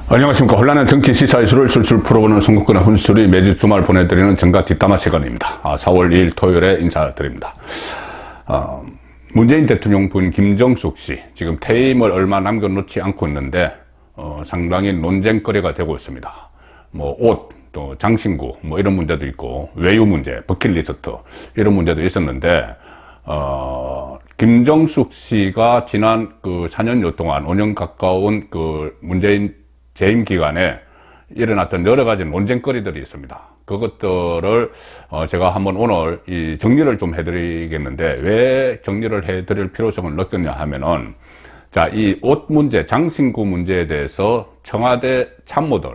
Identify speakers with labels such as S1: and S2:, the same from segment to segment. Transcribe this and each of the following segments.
S1: 안녕하십니까. 혼란한 정치 시사 이슈를 술술 풀어보는 선거권의 혼술이 매주 주말 보내드리는 정가 뒷담화 시간입니다. 4월 2일 토요일에 인사드립니다. 문재인 대통령 부인 김정숙 씨, 지금 퇴임을 얼마 남겨놓지 않고 있는데 상당히 논쟁거리가 되고 있습니다. 뭐 옷, 또 장신구, 뭐 이런 문제도 있고, 외유 문제, 버킷리스트 이런 문제도 있었는데 김정숙 씨가 지난 그 4년여 동안 5년 가까운 그 문재인 재임 기간에 일어났던 여러 가지 논쟁거리들이 있습니다. 그것들을 제가 한번 오늘 정리를 좀 해드리겠는데, 왜 정리를 해드릴 필요성을 느꼈냐 하면은, 자, 이 옷 문제, 장신구 문제에 대해서 청와대 참모들,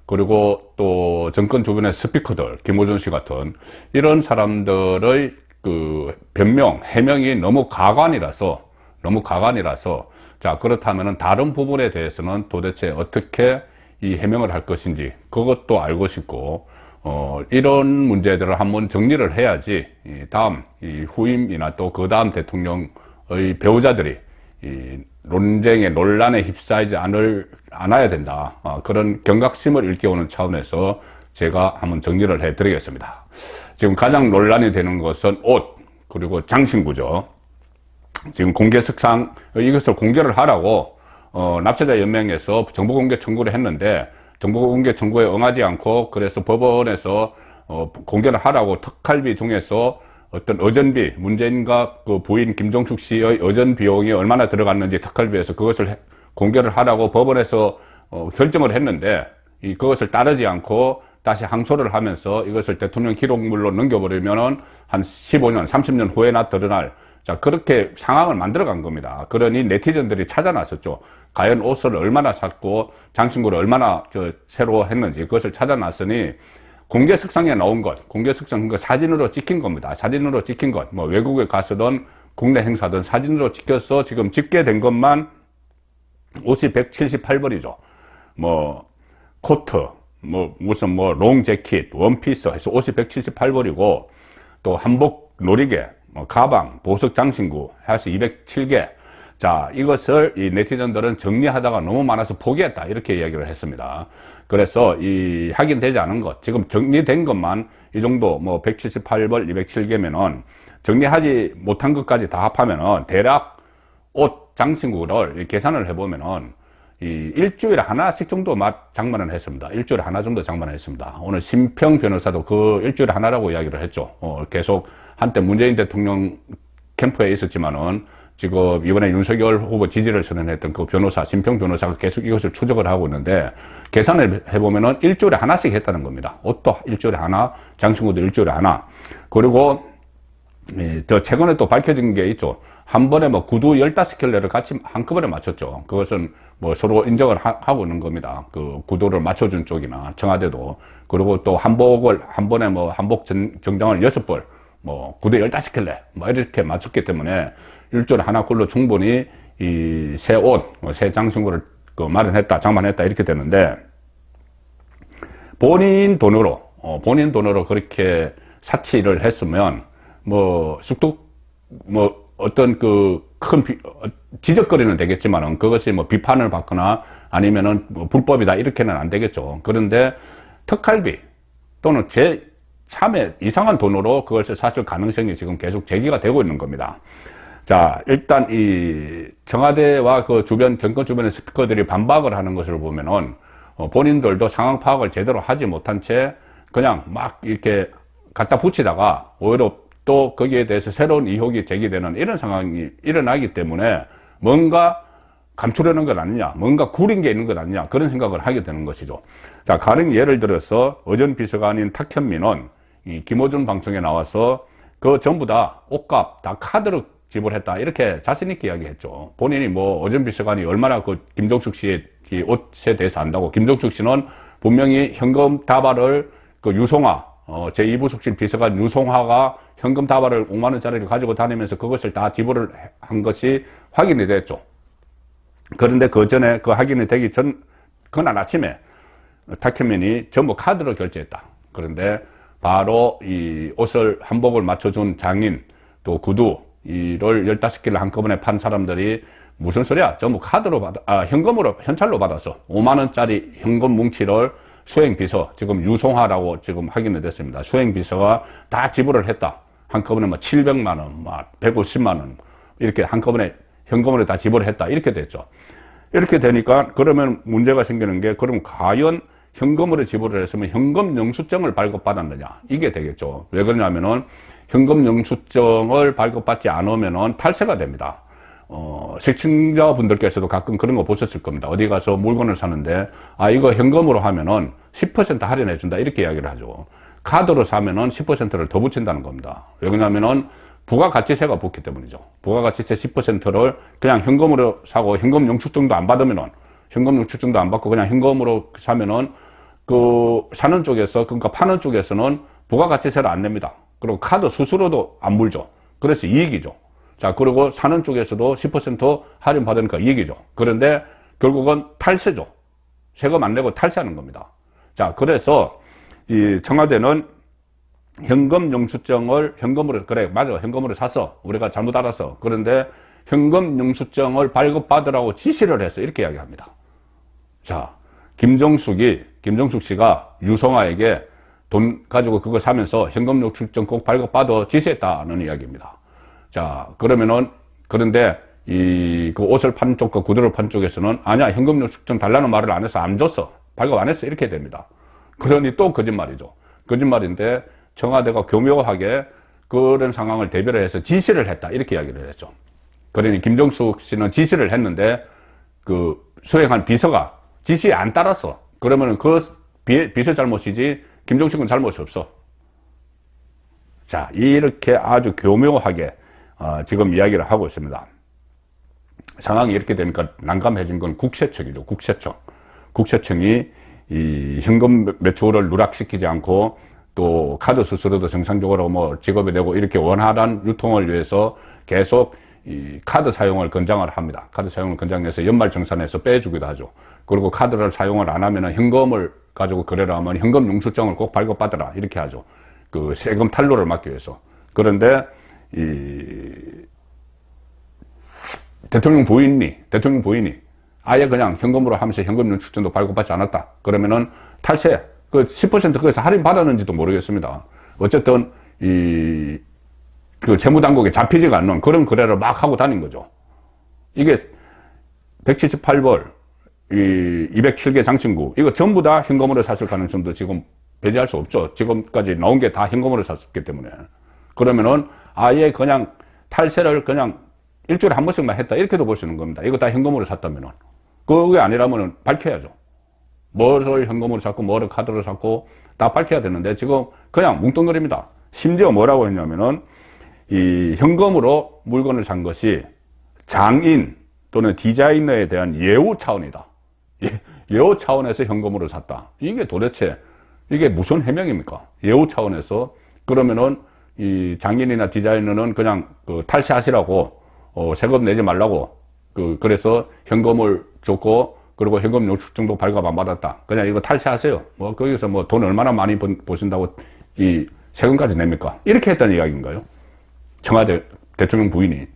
S1: 그리고 또 정권 주변의 스피커들, 김호준 씨 같은 이런 사람들의 그 변명, 해명이 너무 가관이라서, 자, 그렇다면은 다른 부분에 대해서는 도대체 어떻게 이 해명을 할 것인지 그것도 알고 싶고, 이런 문제들을 한번 정리를 해야지 다음 후임이나 또 그 다음 대통령의 배우자들이 이 논쟁의 논란에 휩싸이지 않아야 된다. 그런 경각심을 일깨우는 차원에서 제가 한번 정리를 해 드리겠습니다. 지금 가장 논란이 되는 것은 옷, 그리고 장신구죠. 지금 공개석상 이것을 공개를 하라고 납세자 연맹에서 정보공개 청구를 했는데, 정보공개 청구에 응하지 않고, 그래서 법원에서 공개를 하라고 특활비 중에서 어떤 의전비, 문재인과 그 부인 김정숙 씨의 의전 비용이 얼마나 들어갔는지 특활비에서 그것을 공개를 하라고 법원에서 결정을 했는데, 그것을 따르지 않고 다시 항소를 하면서 이것을 대통령 기록물로 넘겨버리면은 한 15년, 30년 후에나 드러날, 자, 그렇게 상황을 만들어 간 겁니다. 그러니 네티즌들이 찾아 나섰죠. 과연 옷을 얼마나 샀고 장신구를 얼마나 새로 했는지 그것을 찾아 놨으니, 공개석상에 나온 것, 공개석상 그 사진으로 찍힌 겁니다. 사진으로 찍힌 것, 뭐 외국에 가서든 국내 행사든 사진으로 찍혀서 지금 집계된 것만 옷이 178벌이죠. 뭐 코트, 뭐 무슨 뭐 롱 재킷, 원피스 해서 옷이 178벌이고, 또 한복 놀이개, 가방, 보석 장신구 해서 207개. 자, 이것을 이 네티즌들은 정리하다가 너무 많아서 포기했다, 이렇게 이야기를 했습니다. 그래서 이 확인되지 않은 것, 지금 정리된 것만 이 정도 뭐 178벌, 207개면은 정리하지 못한 것까지 다 합하면은 대략 옷, 장신구를 계산을 해보면은 일주일에 하나씩 정도 장만을 했습니다. 일주일에 하나 정도 장만을 했습니다. 오늘 심평 변호사도 그 일주일에 하나라고 이야기를 했죠. 계속 한때 문재인 대통령 캠프에 있었지만은 지금 이번에 윤석열 후보 지지를 선언했던 그 변호사, 심평 변호사가 계속 이것을 추적을 하고 있는데, 계산을 해보면은 일주일에 하나씩 했다는 겁니다. 옷도 일주일에 하나, 장신구도 일주일에 하나. 그리고 저 최근에 또 밝혀진 게 있죠. 한 번에 뭐 구두 15켤레를 같이 한꺼번에 맞췄죠. 그것은 뭐 서로 인정을 하고 있는 겁니다. 그 구두를 맞춰준 쪽이나 청와대도. 그리고 또 한복을 한 번에 뭐 한복 정장을 6벌, 뭐 구두 15켤레 뭐 이렇게 맞췄기 때문에 일주일에 하나 꼴로 충분히 이 새 옷, 새 장신구를 마련했다, 장만했다, 이렇게 되는데, 본인 돈으로 그렇게 사치를 했으면 뭐 쑥뚝 뭐 어떤 그 큰 지적거리는 되겠지만은, 그것이 뭐 비판을 받거나 아니면은 뭐 불법이다 이렇게는 안 되겠죠. 그런데 특활비 또는 제3의 이상한 돈으로 그것을 샀을 가능성이 지금 계속 제기가 되고 있는 겁니다. 자, 일단 이 청와대와 그 정권 주변의 스피커들이 반박을 하는 것을 보면은 본인들도 상황 파악을 제대로 하지 못한 채 그냥 막 이렇게 갖다 붙이다가 오히려 또 거기에 대해서 새로운 의혹이 제기되는 이런 상황이 일어나기 때문에 뭔가 감추려는 것 아니냐, 뭔가 구린 게 있는 것 아니냐, 그런 생각을 하게 되는 것이죠. 자, 가령 예를 들어서 의전 비서관인 탁현민은 이 김호준 방송에 나와서 그 전부 다 옷값 다 카드로 지불했다, 이렇게 자신있게 이야기했죠. 본인이 뭐 의전 비서관이 얼마나 그 김정숙 씨의 이 옷에 대해서 안다고. 김정숙 씨는 분명히 현금 다발을 그 유송화, 제2부속실 비서관 유송화가 현금 다발을 5만 원짜리를 가지고 다니면서 그것을 다 지불을 한 것이 확인이 됐죠. 그런데 그 전에 그 확인이 되기 전 그날 아침에 탁현민이 전부 카드로 결제했다. 그런데 바로 이 옷을 한복을 맞춰준 장인, 또 구두 이를 15개를 한꺼번에 판 사람들이 무슨 소리야? 전부 카드로 현금으로, 현찰로 받았어. 5만원짜리 현금 뭉치를 수행비서, 지금 유송화라고 지금 확인이 됐습니다. 수행비서가 다 지불을 했다. 한꺼번에 700만원, 150만원, 이렇게 한꺼번에 현금으로 다 지불을 했다. 이렇게 됐죠. 이렇게 되니까 그러면 문제가 생기는 게, 그럼 과연 현금으로 지불을 했으면 현금 영수증을 발급받았느냐? 이게 되겠죠. 왜 그러냐면은 현금 영수증을 발급받지 않으면은 탈세가 됩니다. 시청자분들께서도 가끔 그런 거 보셨을 겁니다. 어디 가서 물건을 사는데, 이거 현금으로 하면은 10% 할인해준다. 이렇게 이야기를 하죠. 카드로 사면은 10%를 더 붙인다는 겁니다. 왜 그러냐면은 부가가치세가 붙기 때문이죠. 부가가치세 10%를 그냥 현금으로 사고 현금 영수증도 안 받으면은, 현금 영수증도 안 받고 그냥 현금으로 사면은 사는 쪽에서, 그러니까 파는 쪽에서는 부가가치세를 안 냅니다. 그리고 카드 수수료도 안 물죠. 그래서 이익이죠. 자, 그리고 사는 쪽에서도 10% 할인 받으니까 이익이죠. 그런데 결국은 탈세죠. 세금 안 내고 탈세하는 겁니다. 자, 그래서 이 청와대는 현금 영수증을 현금으로, 그래, 맞아, 현금으로 샀어. 우리가 잘못 알았어. 그런데 현금 영수증을 발급받으라고 지시를 했어. 이렇게 이야기합니다. 자, 김정숙 씨가 유성아에게 돈 가지고 그거 사면서 현금 영수증 꼭 발급받아 지시했다는 이야기입니다. 자, 그러면은, 그런데 그 옷을 판 쪽과 구두를 판 쪽에서는 아니야, 현금 영수증 달라는 말을 안 해서 안 줬어. 발급 안 했어. 이렇게 됩니다. 그러니 또 거짓말이죠. 거짓말인데 청와대가 교묘하게 그런 상황을 대비를 해서 지시를 했다. 이렇게 이야기를 했죠. 그러니 김정숙 씨는 지시를 했는데 수행한 비서가 지시에 안 따랐어. 그러면은 비서 잘못이지 김정숙은 잘못이 없어. 자, 이렇게 아주 교묘하게 지금 이야기를 하고 있습니다. 상황이 이렇게 되니까 난감해진 건 국세청이죠. 국세청이 이 현금 매출을 누락시키지 않고 또 카드 수수료도 정상적으로 지급이 되고 이렇게 원활한 유통을 위해서 계속 이 카드 사용을 권장을 합니다. 카드 사용을 권장해서 연말정산에서 빼주기도 하죠. 그리고 카드를 사용을 안 하면 현금을 가지고 거래를 하면 현금 영수증을 꼭 발급받으라. 이렇게 하죠. 세금 탈루를 막기 위해서. 그런데 대통령 부인이 아예 그냥 현금으로 하면서 현금 영수증도 발급받지 않았다. 그러면은 탈세, 10% 거기서 할인 받았는지도 모르겠습니다. 어쨌든, 재무당국에 잡히지가 않는 그런 거래를 막 하고 다닌 거죠. 이게 178벌, 207개 장신구, 이거 전부 다 현금으로 샀을 가능성도 지금 배제할 수 없죠. 지금까지 나온 게 다 현금으로 샀기 때문에. 그러면은 아예 그냥 탈세를 그냥 일주일에 한 번씩만 했다. 이렇게도 볼 수 있는 겁니다. 이거 다 현금으로 샀다면은. 그게 아니라면은 밝혀야죠. 뭐를 현금으로 샀고, 뭐를 카드로 샀고, 다 밝혀야 되는데, 지금 그냥 뭉뚱그립니다. 심지어 뭐라고 했냐면은, 이 현금으로 물건을 산 것이 장인 또는 디자이너에 대한 예우 차원이다. 예우 차원에서 현금으로 샀다. 이게 도대체, 이게 무슨 해명입니까? 예우 차원에서. 그러면은, 이 장인이나 디자이너는 그냥 탈세하시라고, 세금 내지 말라고, 그래서 현금을 줬고, 그리고 현금 영수증도 발급 안 받았다. 그냥 이거 탈세하세요. 거기서 돈 얼마나 많이 버신다고 이 세금까지 냅니까? 이렇게 했다는 이야기인가요? 청와대 대통령 부인이.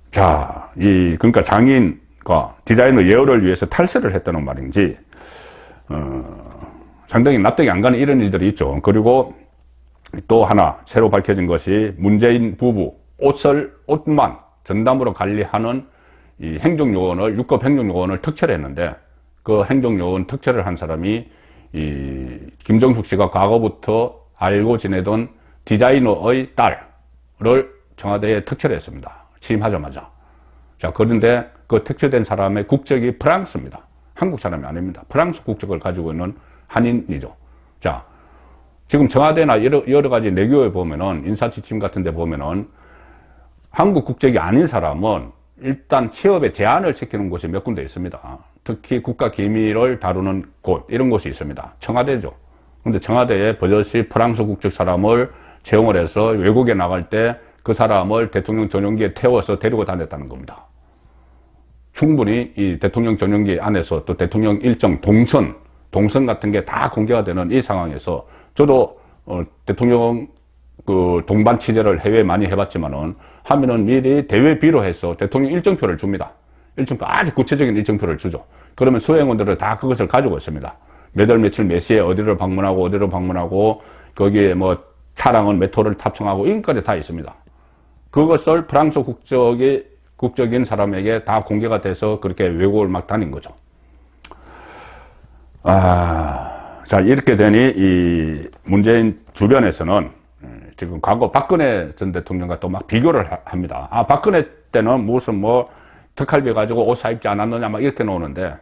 S1: 자, 그러니까 장인과 디자이너 예우를 위해서 탈세를 했다는 말인지, 상당히 납득이 안 가는 이런 일들이 있죠. 그리고 또 하나 새로 밝혀진 것이 문재인 부부 옷만 전담으로 관리하는 이 행정요원을, 6급 행정요원을 특채를 했는데, 그 행정요원 특채를 한 사람이 김정숙 씨가 과거부터 알고 지내던 디자이너의 딸을 청와대에 특채를 했습니다. 취임하자마자. 자, 그런데 그 특채된 사람의 국적이 프랑스입니다. 한국 사람이 아닙니다. 프랑스 국적을 가지고 있는 한인이죠. 자, 지금 청와대나 여러 가지 내교에 보면은, 인사지침 같은 데 보면은, 한국 국적이 아닌 사람은 일단 취업에 제한을 시키는 곳이 몇 군데 있습니다. 특히 국가 기밀을 다루는 곳, 이런 곳이 있습니다. 청와대죠. 근데 청와대에 버젓이 프랑스 국적 사람을 채용을 해서 외국에 나갈 때 그 사람을 대통령 전용기에 태워서 데리고 다녔다는 겁니다. 충분히 이 대통령 전용기 안에서 또 대통령 일정 동선 같은 게 다 공개가 되는 이 상황에서 저도 대통령 그 동반 취재를 해외에 많이 해봤지만은 하면은 미리 대외비로 해서 대통령 일정표를 줍니다. 일정표, 아주 구체적인 일정표를 주죠. 그러면 수행원들은 다 그것을 가지고 있습니다. 몇 월 며칠 몇 시에 어디를 방문하고 거기에 뭐 차량은 몇 호를 탑승하고 이것까지 다 있습니다. 그것을 프랑스 국적인 사람에게 다 공개가 돼서 그렇게 외국을 막 다닌 거죠. 자, 이렇게 되니 이 문재인 주변에서는 지금 과거 박근혜 전 대통령과 또 막 비교를 합니다. 박근혜 때는 무슨 뭐 특활비 가지고 옷 사입지 않았느냐 막 이렇게 나오는데,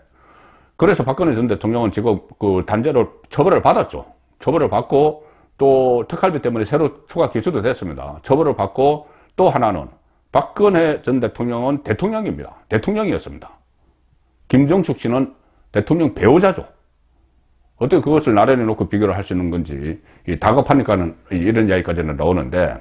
S1: 그래서 박근혜 전 대통령은 지금 그 단죄로 처벌을 받았죠. 처벌을 받고 또 특활비 때문에 새로 추가 기소도 됐습니다. 처벌을 받고 또 하나는 박근혜 전 대통령은 대통령입니다. 대통령이었습니다. 김정숙 씨는 대통령 배우자죠. 어떻게 그것을 나란히 놓고 비교를 할 수 있는 건지, 다급하니까는 이런 이야기까지는 나오는데,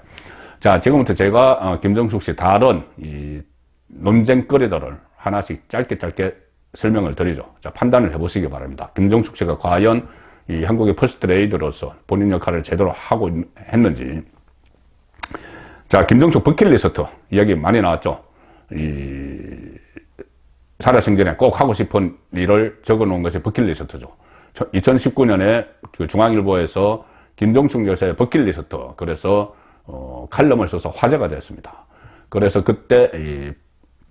S1: 자, 지금부터 제가 김정숙 씨 다른 이 논쟁거리들을 하나씩 짧게 설명을 드리죠. 자, 판단을 해보시기 바랍니다. 김정숙 씨가 과연 이 한국의 퍼스트레이드로서 본인 역할을 제대로 하고 했는지. 자, 김정숙 버킷리스트 이야기 많이 나왔죠. 살아생전에 꼭 하고 싶은 일을 적어 놓은 것이 버킷리스트죠. 2019년에 그 중앙일보에서 김정숙 여사의 버킷리스트, 그래서 칼럼을 써서 화제가 됐습니다. 그래서 그때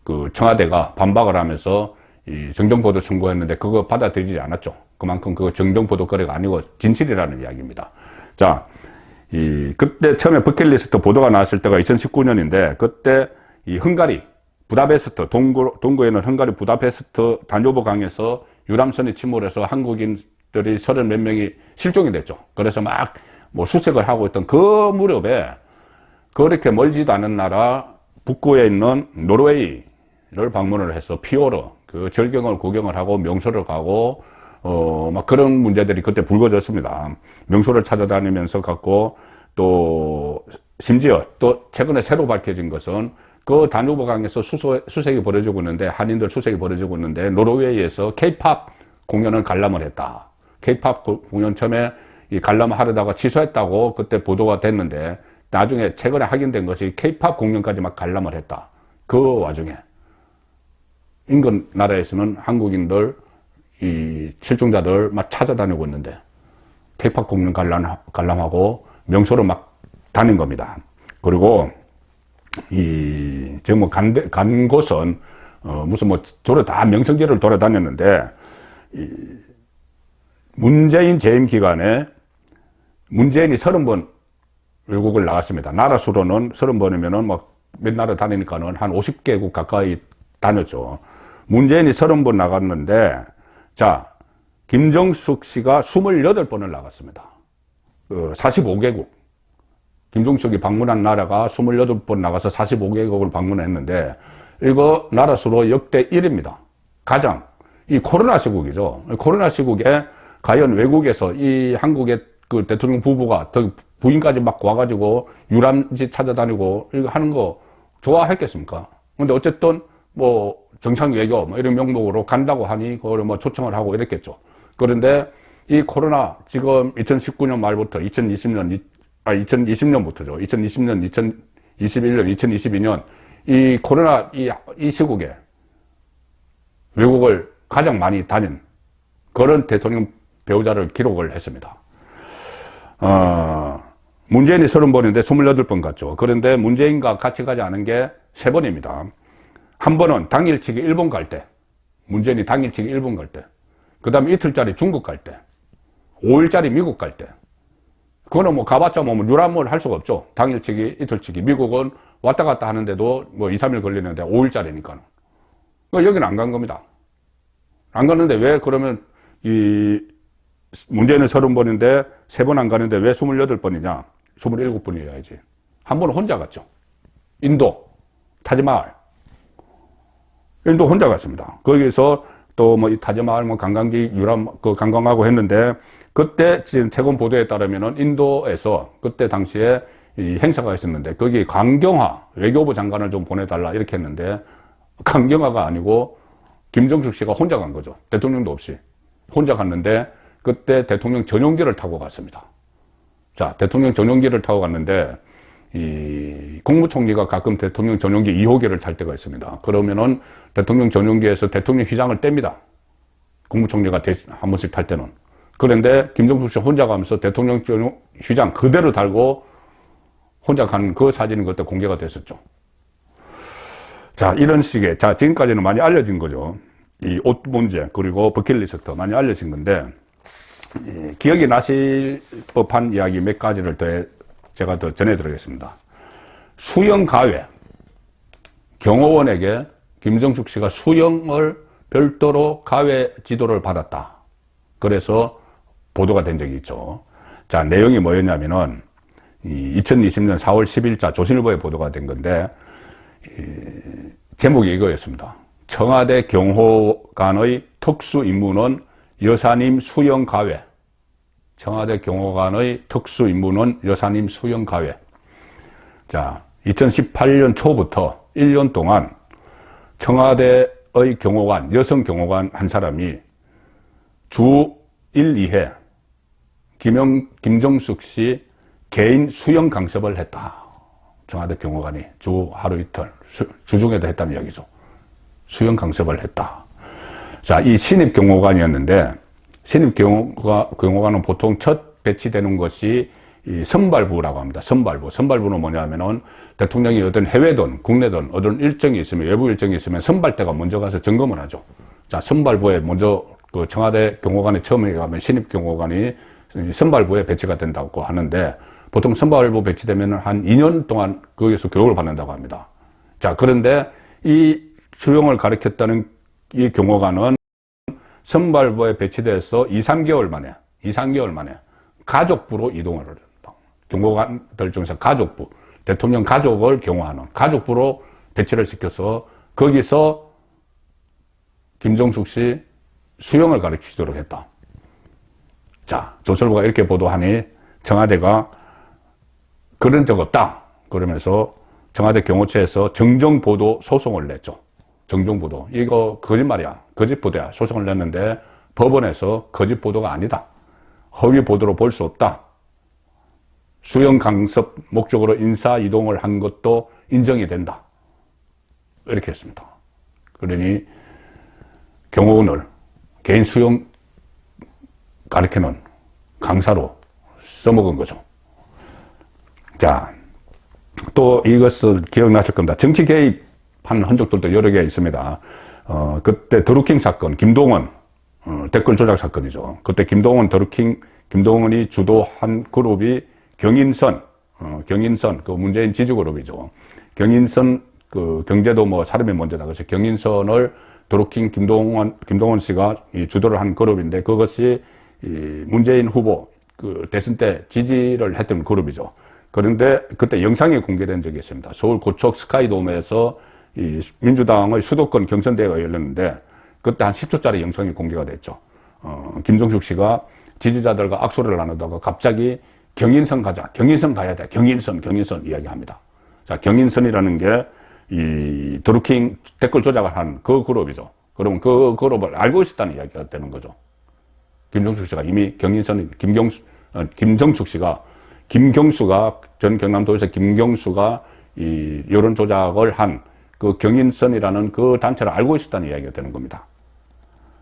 S1: 그 청와대가 반박을 하면서 이 정정보도 청구했는데 그거 받아들이지 않았죠. 그만큼 그거 정정보도 거래가 아니고 진실이라는 이야기입니다. 자, 그때 처음에 버킷리스트 보도가 나왔을 때가 2019년인데, 그때 이 헝가리 부다페스트, 동구에 있는 헝가리 부다페스트 다뉴브 강에서 유람선이 침몰해서 한국인들이 30몇 명이 실종이 됐죠. 그래서 막 뭐 수색을 하고 있던 그 무렵에 그렇게 멀지도 않은 나라 북구에 있는 노르웨이를 방문을 해서 피오르, 그 절경을 구경을 하고 명소를 가고, 막 그런 문제들이 그때 불거졌습니다. 명소를 찾아다니면서 갔고, 또, 심지어 또 최근에 새로 밝혀진 것은 그 다뉴브 강에서 수색이 벌어지고 있는데, 한인들 수색이 벌어지고 있는데, 노르웨이에서 케이팝 공연을 관람을 했다. 케이팝 공연 처음에 이 관람하려다가 취소했다고 그때 보도가 됐는데, 나중에 최근에 확인된 것이 케이팝 공연까지 막 관람을 했다. 그 와중에 인근 나라에서는 한국인들, 이 실종자들 막 찾아다니고 있는데 케이팝 공연 관람하고 명소를 막 다닌 겁니다. 그리고 지금 뭐 간 곳은 무슨 뭐 저를 다 명성지를 돌아다녔는데, 문재인 재임 기간에 문재인이 30번 외국을 나갔습니다. 나라 수로는 30번이면은 막 몇 나라 다니니까는 한 50개국 가까이 다녔죠. 문재인이 30번 나갔는데, 자, 김정숙 씨가 28번을 나갔습니다. 45개국. 김정숙이 방문한 나라가 28번 나가서 45개국을 방문했는데, 이거 나라 수로 역대 1위입니다. 가장. 이 코로나 시국이죠. 코로나 시국에 과연 외국에서 이 한국의 그 대통령 부부가 더 부인까지 막 와가지고 유람지 찾아다니고 이거 하는 거 좋아했겠습니까? 근데 어쨌든 뭐 정상 외교 뭐 이런 명목으로 간다고 하니 그걸 뭐 초청을 하고 이랬겠죠. 그런데 이 코로나 지금 2019년 말부터 2020년부터죠. 2020년, 2021년, 2022년 이 코로나 이 시국에 외국을 가장 많이 다닌 그런 대통령 배우자를 기록을 했습니다. 문재인이 30번인데 28번 갔죠. 그런데 문재인과 같이 가지 않은 게 3번입니다. 한 번은 당일치기 일본 갈 때, 문재인이 당일치기 일본 갈 때, 그 다음에 이틀짜리 중국 갈 때, 5일짜리 미국 갈 때. 그거는 뭐 가봤자 뭐 유람을 할 수가 없죠. 당일치기, 이틀치기. 미국은 왔다 갔다 하는데도 뭐 2, 3일 걸리는데 5일짜리니까. 여기는 안 간 겁니다. 안 갔는데 왜 그러면 문재인은 30번인데 3번 안 가는데 왜 28번이냐? 27번이어야지. 한 번은 혼자 갔죠. 인도, 타지마을. 인도 혼자 갔습니다. 거기서 또 뭐 이 타지마을 뭐 관광지 유람 관광하고 했는데, 그때 지금 최근 보도에 따르면은 인도에서 그때 당시에 이 행사가 있었는데 거기 강경화 외교부 장관을 좀 보내달라 이렇게 했는데, 강경화가 아니고 김정숙 씨가 혼자 간 거죠. 대통령도 없이 혼자 갔는데, 그때 대통령 전용기를 타고 갔습니다. 자, 대통령 전용기를 타고 갔는데, 이 국무총리가 가끔 대통령 전용기 2호기를 탈 때가 있습니다. 그러면은 대통령 전용기에서 대통령 휘장을 뗍니다. 국무총리가 한 번씩 탈 때는. 그런데 김정숙 씨 혼자 가면서 대통령 전용 휘장 그대로 달고 혼자 간 그 사진이 그때 공개가 됐었죠. 자, 이런 식의, 자, 지금까지는 많이 알려진 거죠. 이 옷 문제, 그리고 버킷리스트 많이 알려진 건데, 기억이 나실 법한 이야기 몇 가지를 제가 더 전해드리겠습니다. 수영 가외, 경호원에게 김정숙 씨가 수영을 별도로 가외 지도를 받았다. 그래서 보도가 된 적이 있죠. 자, 내용이 뭐였냐면은, 2020년 4월 10일자 조선일보에 보도가 된 건데, 제목이 이거였습니다. 청와대 경호관의 특수 임무는 여사님 수영 가외. 청와대 경호관의 특수 임무는 여사님 수영 가외. 자, 2018년 초부터 1년 동안 청와대의 경호관, 여성 경호관 한 사람이 주 1, 2회 김정숙 씨 개인 수영 강습을 했다. 청와대 경호관이 주 하루 이틀, 주중에도 했다는 이야기죠. 수영 강습을 했다. 자, 이 신입 경호관이었는데, 신입 경호관은 보통 첫 배치되는 것이 이 선발부라고 합니다. 선발부. 선발부는 뭐냐면은 대통령이 어떤 해외든 국내든 어떤 일정이 있으면, 외부 일정이 있으면 선발대가 먼저 가서 점검을 하죠. 자, 선발부에 먼저 그 청와대 경호관에 처음에 가면 신입 경호관이 선발부에 배치가 된다고 하는데, 보통 선발부 배치되면 한 2년 동안 거기서 교육을 받는다고 합니다. 자, 그런데 이 수영을 가르쳤다는 이 경호관은 선발부에 배치돼서 2, 3개월 만에 가족부로 이동을 합니다. 경호관들 중에서 가족부, 대통령 가족을 경호하는 가족부로 배치를 시켜서 거기서 김정숙 씨 수영을 가르치도록 했다. 자, 조선일보가 이렇게 보도하니 청와대가 그런 적 없다. 그러면서 청와대 경호처에서 정정보도 소송을 냈죠. 정정보도. 이거 거짓말이야. 거짓보도야. 소송을 냈는데 법원에서 거짓보도가 아니다. 허위보도로 볼 수 없다. 수영 강습 목적으로 인사 이동을 한 것도 인정이 된다. 이렇게 했습니다. 그러니 경호원을 개인 수영 가르치는 강사로 써먹은 거죠. 자, 또 이것을 기억나실 겁니다. 정치 개입한 흔적들도 여러 개 있습니다. 그때 드루킹 사건, 김동원, 댓글 조작 사건이죠. 그때 김동원이 주도한 그룹이 경인선, 그 문재인 지지 그룹이죠. 경인선, 그 경제도 뭐 사람이 먼저다. 그래서 경인선을 드루킹 김동원 씨가 주도를 한 그룹인데 그것이 문재인 후보 그 대선 때 지지를 했던 그룹이죠. 그런데 그때 영상이 공개된 적이 있습니다. 서울 고척 스카이돔에서 이 민주당의 수도권 경선대회가 열렸는데 그때 한 10초짜리 영상이 공개가 됐죠. 김정숙 씨가 지지자들과 악수를 나누다가 갑자기 경인선 가자, 경인선 가야 돼, 경인선 이야기합니다. 자, 경인선이라는 게 이 드루킹 댓글 조작을 한 그 그룹이죠. 그러면 그 그룹을 알고 있었다는 이야기가 되는 거죠. 김정숙 씨가 이미 김경수가 전 경남도에서 김경수가 이 여론 조작을 한 그 경인선이라는 그 단체를 알고 있었다는 이야기가 되는 겁니다.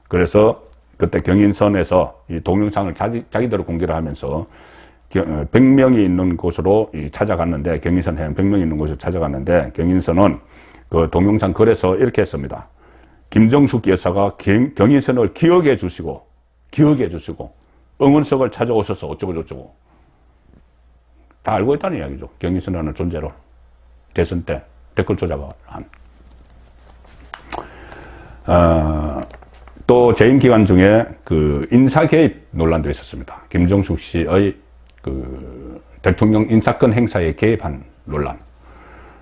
S1: 그래서 그때 경인선에서 이 동영상을 자기대로 공개를 하면서 100명이 있는 곳으로 찾아갔는데, 경인선 해안 100명이 있는 곳으로 찾아갔는데, 경인선은 그 동영상 글에서 이렇게 했습니다. 김정숙 여사가 경인선을 기억해 주시고, 응원석을 찾아오셔서 어쩌고저쩌고. 다 알고 있다는 이야기죠. 경인선이라는 존재로. 대선 때 댓글 조작을 한. 또 재임 기간 중에 그 인사 개입 논란도 있었습니다. 김정숙 씨의 그 대통령 인사권 행사에 개입한 논란.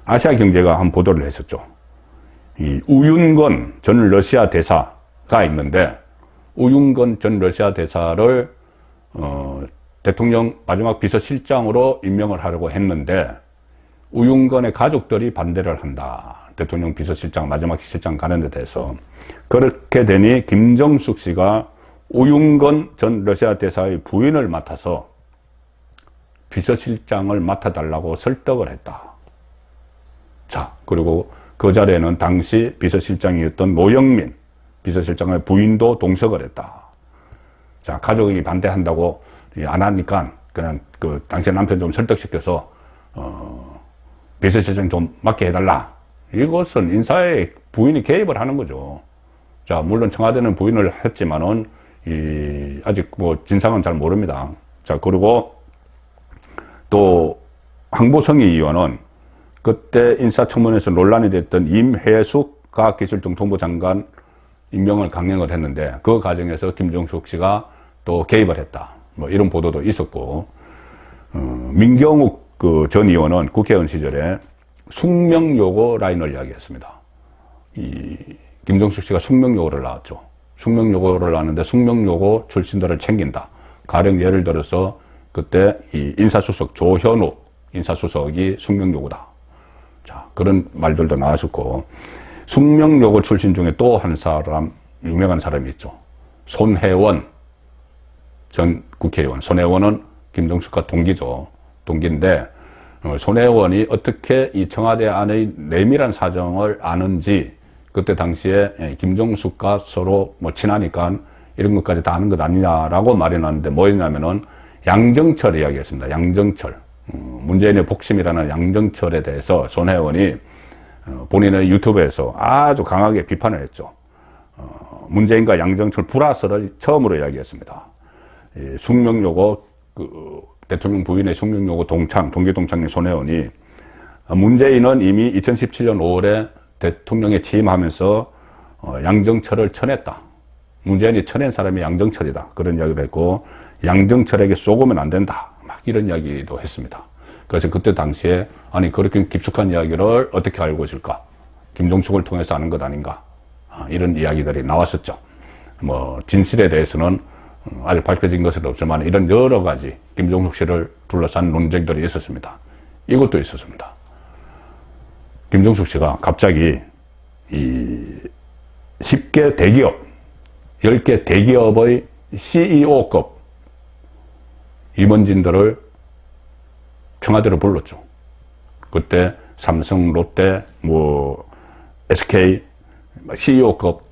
S1: 아시아 경제가 한 보도를 했었죠. 이 우윤건 전 러시아 대사가 있는데, 우윤건 전 러시아 대사를 대통령 마지막 비서실장으로 임명을 하려고 했는데 우윤건의 가족들이 반대를 한다. 대통령 비서실장, 마지막 실장 가는 데 대해서. 그렇게 되니 김정숙 씨가 우윤건 전 러시아 대사의 부인을 맡아서 비서실장을 맡아달라고 설득을 했다. 자, 그리고 그 자리에는 당시 비서실장이었던 노영민 비서실장의 부인도 동석을 했다. 자, 가족이 반대한다고 안 하니까 그냥 그 당시 남편 좀 설득시켜서 비서실장 좀 맡게 해달라. 이것은 인사에 부인이 개입을 하는 거죠. 자, 물론 청와대는 부인을 했지만은 아직 뭐 진상은 잘 모릅니다. 자, 그리고 또 황보성희 의원은 그때 인사청문회에서 논란이 됐던 임혜숙 과학기술정통부 장관 임명을 강행을 했는데 그 과정에서 김종숙 씨가 또 개입을 했다. 뭐 이런 보도도 있었고, 민경욱 그 전 의원은 국회의원 시절에 숙명요고 라인을 이야기했습니다. 김종숙 씨가 숙명요고를 나왔죠. 숙명요고를 나왔는데 숙명요고 출신들을 챙긴다. 가령 예를 들어서 그때 이 인사수석 조현우 인사수석이 숙명요고다. 자, 그런 말들도 나왔었고, 숙명요고 출신 중에 또 한 사람, 유명한 사람이 있죠. 손혜원 전 국회의원. 손혜원은 김종숙과 동기죠. 동기인데, 손혜원이 어떻게 이 청와대 안의 내밀한 사정을 아는지, 그때 당시에 김종숙과 서로 뭐 친하니까 이런 것까지 다 아는 것 아니냐라고 말해놨는데 뭐였냐면은 양정철 이야기했습니다. 양정철. 문재인의 복심이라는 양정철에 대해서 손혜원이 본인의 유튜브에서 아주 강하게 비판을 했죠. 문재인과 양정철 불화설을 처음으로 이야기했습니다. 숙명요고 대통령 부인의 숙명요고 동기 동창인 손혜원이 문재인은 이미 2017년 5월에 대통령에 취임하면서 양정철을 쳐냈다. 문재인이 쳐낸 사람이 양정철이다. 그런 이야기를 했고, 양정철에게 쏘고면 안 된다. 막 이런 이야기도 했습니다. 그래서 그때 당시에 아니 그렇게 깊숙한 이야기를 어떻게 알고 있을까? 김종숙을 통해서 아는 것 아닌가? 이런 이야기들이 나왔었죠. 뭐 진실에 대해서는 아직 밝혀진 것은 없지만 이런 여러 가지 김종숙 씨를 둘러싼 논쟁들이 있었습니다. 이것도 있었습니다. 김종숙 씨가 갑자기 이 10개 대기업, 10개 대기업의 CEO급 임원진들을 청와대로 불렀죠. 그때 삼성, 롯데, 뭐 SK CEO급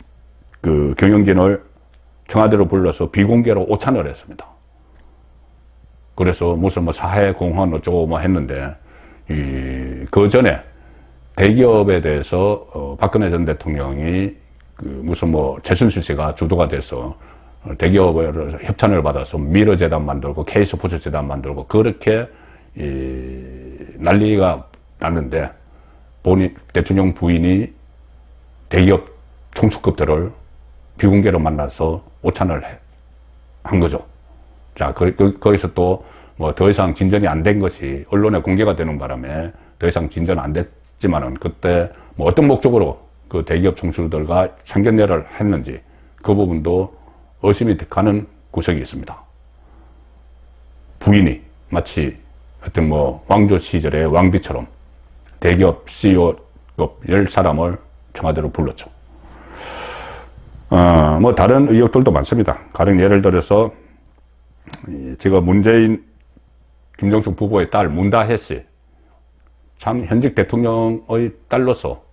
S1: 그 경영진을 청와대로 불러서 비공개로 오찬을 했습니다. 그래서 무슨 뭐 사회 공헌 어쩌고 뭐 했는데 그 전에 대기업에 대해서 박근혜 전 대통령이 그 무슨 뭐 최순실 씨가 주도가 돼서 대기업을 협찬을 받아서 미러재단 만들고 K스포츠재단 만들고 그렇게 난리가 났는데 대통령 부인이 대기업 총수급들을 비공개로 만나서 오찬을 한 거죠. 자, 거기서 또 뭐 더 이상 진전이 안 된 것이 언론에 공개가 되는 바람에 더 이상 진전 안 됐지만은 그때 뭐 어떤 목적으로 그 대기업 총수들과 상견례를 했는지 그 부분도 의심이 가는 구석이 있습니다. 부인이 마치 어떤 뭐 왕조 시절의 왕비처럼 대기업 CEO급 10사람을 청와대로 불렀죠. 뭐 다른 의혹들도 많습니다. 가령 예를 들어서 지금 문재인 김종숙 부부의 딸 문다혜 씨, 참 현직 대통령의 딸로서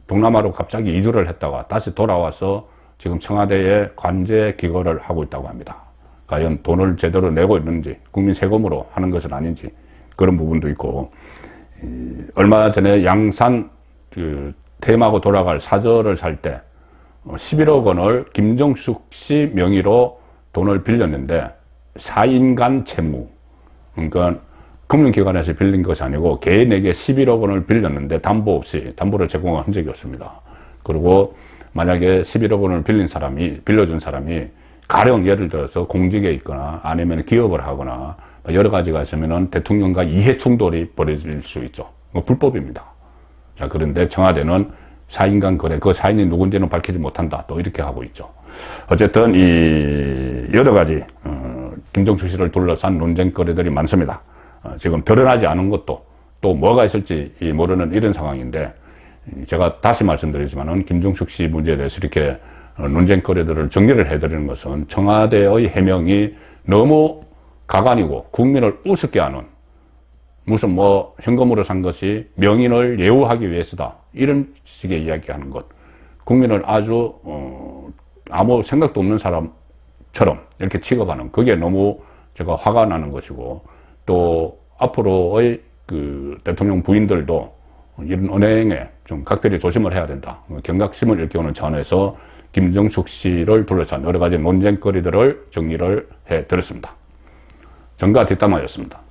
S1: 동남아로 갑자기 이주를 했다가 다시 돌아와서 지금 청와대에 관제 기거를 하고 있다고 합니다. 과연 돈을 제대로 내고 있는지, 국민 세금으로 하는 것은 아닌지 그런 부분도 있고, 얼마 전에 양산 퇴임하고 돌아갈 사저를 살 때 11억 원을 김종숙 씨 명의로 돈을 빌렸는데 4인간 채무, 그러니까 금융기관에서 빌린 것이 아니고 개인에게 11억 원을 빌렸는데 담보 없이 담보를 제공한 적이 없습니다. 그리고 만약에 11억 원을 빌려준 사람이 가령 예를 들어서 공직에 있거나 아니면 기업을 하거나 여러 가지가 있으면은 대통령과 이해 충돌이 벌어질 수 있죠. 불법입니다. 자, 그런데 청와대는 4인간 거래, 그 4인이 누군지는 밝히지 못한다. 또 이렇게 하고 있죠. 어쨌든 여러 가지 김종숙 씨를 둘러싼 논쟁거리들이 많습니다. 지금 드러나지 않은 것도 또 뭐가 있을지 모르는 이런 상황인데, 제가 다시 말씀드리지만은 김종숙 씨 문제에 대해서 이렇게 논쟁거리들을 정리를 해드리는 것은 청와대의 해명이 너무 가관이고 국민을 우습게 하는 무슨 뭐 현금으로 산 것이 명인을 예우하기 위해서다. 이런 식의 이야기하는 것. 국민을 아주 아무 생각도 없는 사람처럼 이렇게 취급하는, 그게 너무 제가 화가 나는 것이고, 또 앞으로의 그 대통령 부인들도 이런 언행에 좀 각별히 조심을 해야 된다. 경각심을 일깨우는 차원에서 김정숙 씨를 둘러싼 여러 가지 논쟁거리들을 정리를 해 드렸습니다. 정가 뒷담화였습니다.